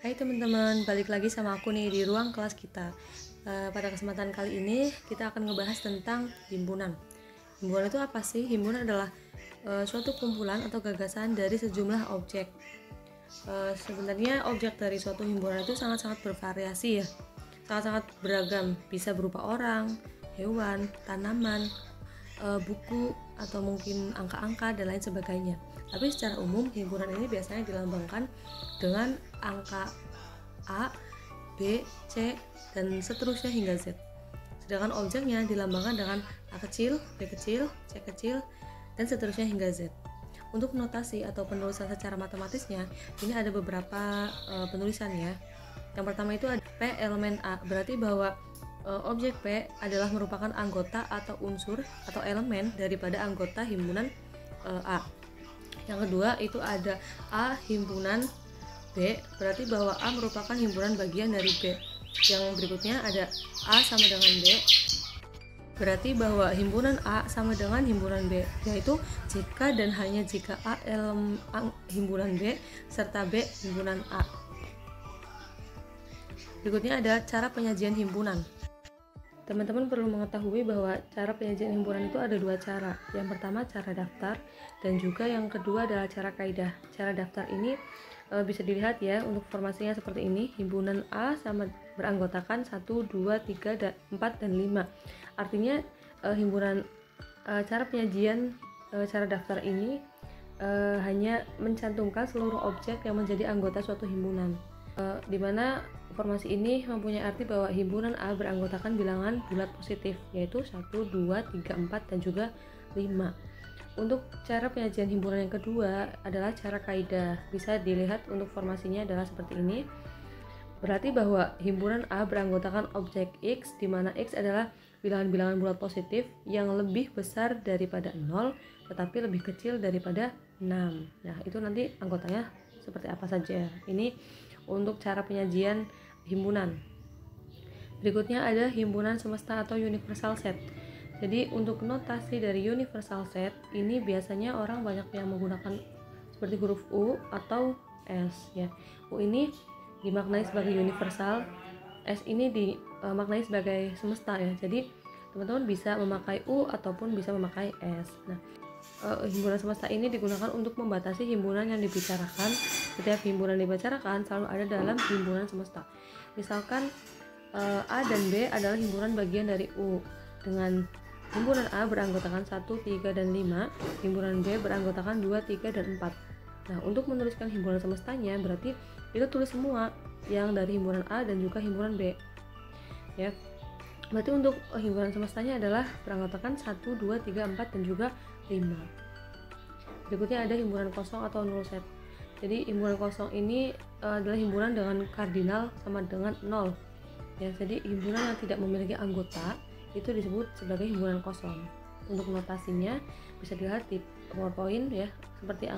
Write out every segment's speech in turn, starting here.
Hai teman-teman, balik lagi sama aku nih di ruang kelas kita. Pada kesempatan kali ini kita akan ngebahas tentang himpunan. Himpunan itu apa sih? Himpunan adalah suatu kumpulan atau gagasan dari sejumlah objek. Sebenarnya objek dari suatu himpunan itu sangat-sangat bervariasi ya, sangat-sangat beragam. Bisa berupa orang, hewan, tanaman, buku, atau mungkin angka-angka dan lain sebagainya. Tapi secara umum himpunan ini biasanya dilambangkan dengan angka A, B, C, dan seterusnya hingga Z. Sedangkan objeknya dilambangkan dengan A kecil, B kecil, C kecil, dan seterusnya hingga Z. Untuk notasi atau penulisan secara matematisnya, ini ada beberapa penulisan ya. Yang pertama itu ada P elemen A, berarti bahwa objek P adalah merupakan anggota atau unsur atau elemen daripada anggota himpunan A. Yang kedua itu ada A himpunan B, berarti bahwa A merupakan himpunan bagian dari B. Yang berikutnya ada A sama dengan B, berarti bahwa himpunan A sama dengan himpunan B, yaitu jika dan hanya jika A elemen himpunan B serta B himpunan A. Berikutnya ada cara penyajian himpunan. Teman-teman perlu mengetahui bahwa cara penyajian himpunan itu ada dua cara. Yang pertama cara daftar, dan juga yang kedua adalah cara kaidah. Cara daftar ini bisa dilihat ya, untuk formasinya seperti ini. Himpunan A sama beranggotakan 1, 2, 3, 4, dan 5. Artinya himpunan cara penyajian cara daftar ini hanya mencantumkan seluruh objek yang menjadi anggota suatu himpunan. Di mana formasi ini mempunyai arti bahwa himpunan A beranggotakan bilangan bulat positif, yaitu 1, 2, 3, 4, dan juga 5. Untuk cara penyajian himpunan yang kedua adalah cara kaidah. Bisa dilihat untuk formasinya adalah seperti ini. Berarti bahwa himpunan A beranggotakan objek X, di mana X adalah bilangan-bilangan bulat positif yang lebih besar daripada 0, tetapi lebih kecil daripada 6. Nah, itu nanti anggotanya seperti apa saja. Ini untuk cara penyajian himpunan. Berikutnya ada himpunan semesta atau universal set. Jadi untuk notasi dari universal set ini biasanya orang banyak yang menggunakan seperti huruf U atau S ya. U ini dimaknai sebagai universal, S ini dimaknai sebagai semesta ya. Jadi teman-teman bisa memakai U ataupun bisa memakai S. Nah, himpunan semesta ini digunakan untuk membatasi himpunan yang dibicarakan. Setiap himpunan dibicarakan selalu ada dalam himpunan semesta. Misalkan A dan B adalah himpunan bagian dari U, dengan himpunan A beranggotakan 1, 3, dan 5, himpunan B beranggotakan 2, 3, dan 4. Nah, untuk menuliskan himpunan semestanya berarti itu tulis semua yang dari himpunan A dan juga himpunan B ya. Berarti untuk himpunan semestanya adalah beranggotakan 1, 2, 3, 4, dan juga 5. Berikutnya ada himpunan kosong atau null set. Jadi himpunan kosong ini adalah himpunan dengan kardinal sama dengan 0 ya. Jadi himpunan yang tidak memiliki anggota itu disebut sebagai himpunan kosong. Untuk notasinya bisa dilihat di PowerPoint ya, seperti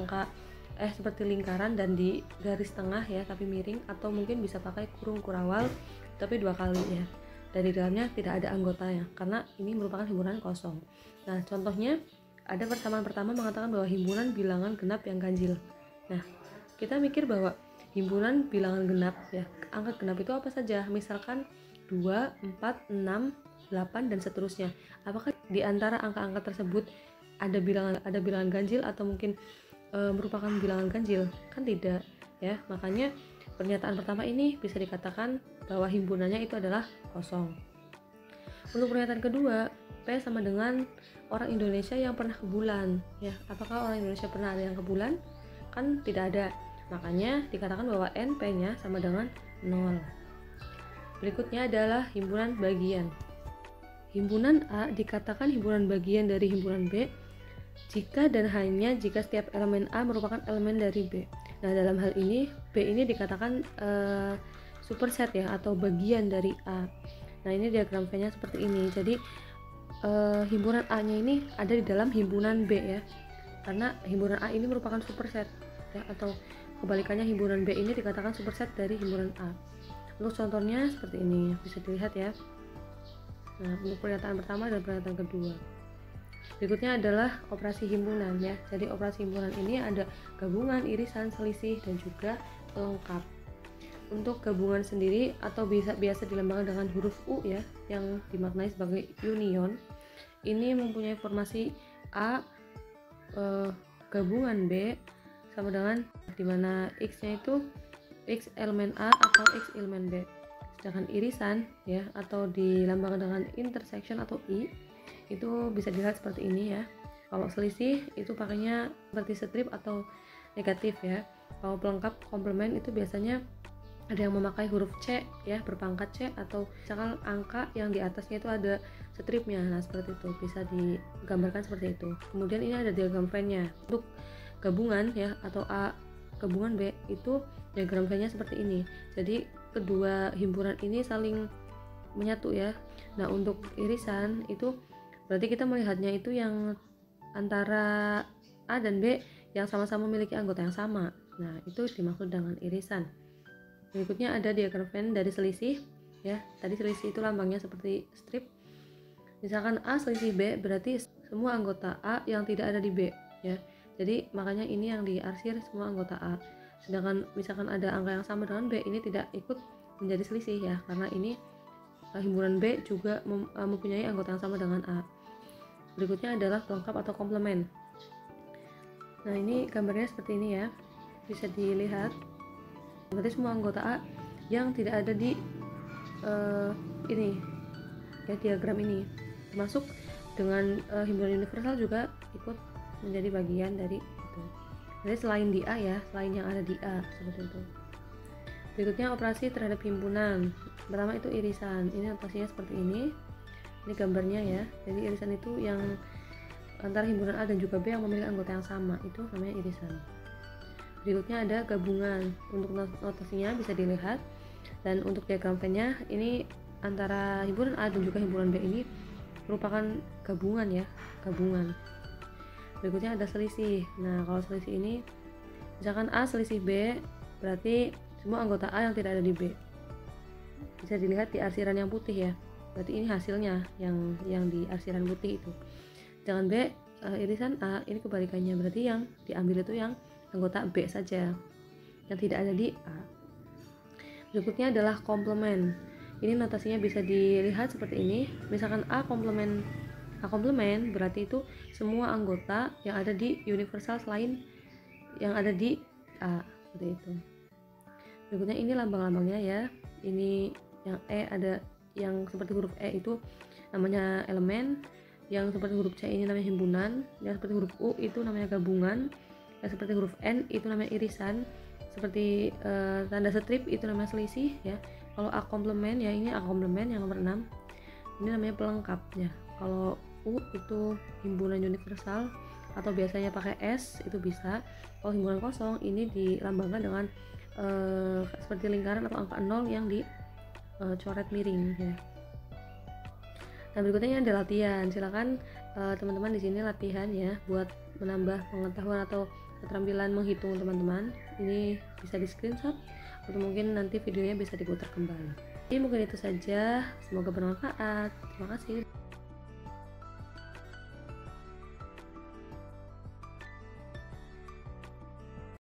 seperti lingkaran dan di garis tengah ya, tapi miring, atau mungkin bisa pakai kurung kurawal tapi 2 kali ya. Dari dalamnya tidak ada anggotanya karena ini merupakan himpunan kosong. Nah, contohnya ada persamaan pertama mengatakan bahwa himpunan bilangan genap yang ganjil. Nah, kita mikir bahwa himpunan bilangan genap ya, angka genap itu apa saja? Misalkan 2, 4, 6, 8, dan seterusnya. Apakah di antara angka-angka tersebut ada bilangan ganjil atau mungkin merupakan bilangan ganjil? Kan tidak ya. Makanya pernyataan pertama ini bisa dikatakan bahwa himpunannya itu adalah kosong. Untuk pernyataan kedua, P sama dengan orang Indonesia yang pernah ke bulan ya. Apakah orang Indonesia pernah ada yang ke bulan? Kan tidak ada. Makanya dikatakan bahwa NP-nya sama dengan 0. Berikutnya adalah himpunan bagian. Himpunan A dikatakan himpunan bagian dari himpunan B jika dan hanya jika setiap elemen A merupakan elemen dari B. Nah, dalam hal ini B ini dikatakan superset ya, atau bagian dari A. Nah, ini diagram V-nya seperti ini. Jadi himpunan A-nya ini ada di dalam himpunan B ya, karena himpunan A ini merupakan superset ya, atau kebalikannya himpunan B ini dikatakan superset dari himpunan A. Untuk contohnya seperti ini bisa dilihat ya. Nah, untuk pernyataan pertama dan pernyataan kedua. Berikutnya adalah operasi himpunan ya. Jadi operasi himpunan ini ada gabungan, irisan, selisih, dan juga pelengkap. Untuk gabungan sendiri atau biasa dilambangkan dengan huruf U ya, yang dimaknai sebagai union, ini mempunyai formasi A gabungan B sama dengan dimana X-nya itu X elemen A atau X elemen B. Sedangkan irisan ya atau dilambangkan dengan intersection atau I itu bisa dilihat seperti ini ya. Kalau selisih itu pakainya seperti strip atau negatif ya. Kalau pelengkap komplement itu biasanya ada yang memakai huruf C ya, berpangkat C, atau misalkan angka yang di atasnya itu ada stripnya. Nah seperti itu bisa digambarkan seperti itu. Kemudian ini ada diagram Venn-nya. Untuk gabungan ya atau A gabungan B itu diagram Venn-nya seperti ini. Jadi kedua himpunan ini saling menyatu ya. Nah untuk irisan itu berarti kita melihatnya itu yang antara A dan B yang sama-sama memiliki anggota yang sama. Nah itu dimaksud dengan irisan. Berikutnya ada diagram Venn dari selisih ya. Tadi selisih itu lambangnya seperti strip. Misalkan A selisih B berarti semua anggota A yang tidak ada di B ya. Jadi makanya ini yang diarsir semua anggota A. Sedangkan misalkan ada angka yang sama dengan B, ini tidak ikut menjadi selisih ya, karena ini himpunan B juga mempunyai anggota yang sama dengan A. Berikutnya adalah pelengkap atau komplement. Nah ini gambarnya seperti ini ya, bisa dilihat berarti semua anggota A yang tidak ada di ini ya, diagram ini, termasuk dengan himpunan universal juga ikut menjadi bagian dari itu. Jadi selain di A ya, selain yang ada di A seperti itu. Berikutnya operasi terhadap himpunan. Pertama itu irisan. Ini notasinya seperti ini. Ini gambarnya ya. Jadi irisan itu yang antara himpunan A dan juga B yang memiliki anggota yang sama, itu namanya irisan. Berikutnya ada gabungan. Untuk notasinya bisa dilihat, dan untuk diagram Venn-nya ini antara himpunan A dan juga himpunan B ini merupakan gabungan ya, gabungan. Berikutnya ada selisih. Nah kalau selisih ini misalkan A selisih B berarti semua anggota A yang tidak ada di B. Bisa dilihat di arsiran yang putih ya, berarti ini hasilnya yang di arsiran putih itu. Jangan B irisan A ini kebalikannya, berarti yang diambil itu yang anggota B saja yang tidak ada di A. Berikutnya adalah komplement. Ini notasinya bisa dilihat seperti ini. Misalkan A komplement berarti itu semua anggota yang ada di universal selain yang ada di A, seperti itu. Berikutnya ini lambang-lambangnya ya. Ini yang E ada yang seperti huruf E itu namanya elemen, yang seperti huruf C ini namanya himpunan, yang seperti huruf U itu namanya gabungan, yang seperti huruf N itu namanya irisan, seperti tanda strip itu namanya selisih ya. Kalau A komplement ya, ini A komplement yang nomor 6 ini namanya pelengkap ya. Kalau U itu himpunan universal atau biasanya pakai S itu bisa. Kalau himpunan kosong ini dilambangkan dengan seperti lingkaran atau angka 0 yang dicoret miring ya. Nah berikutnya ada latihan. Silakan teman-teman di sini latihan ya buat menambah pengetahuan atau keterampilan menghitung teman-teman. Ini bisa di screenshot atau mungkin nanti videonya bisa diputar kembali. Jadi mungkin itu saja, semoga bermanfaat. Terima kasih.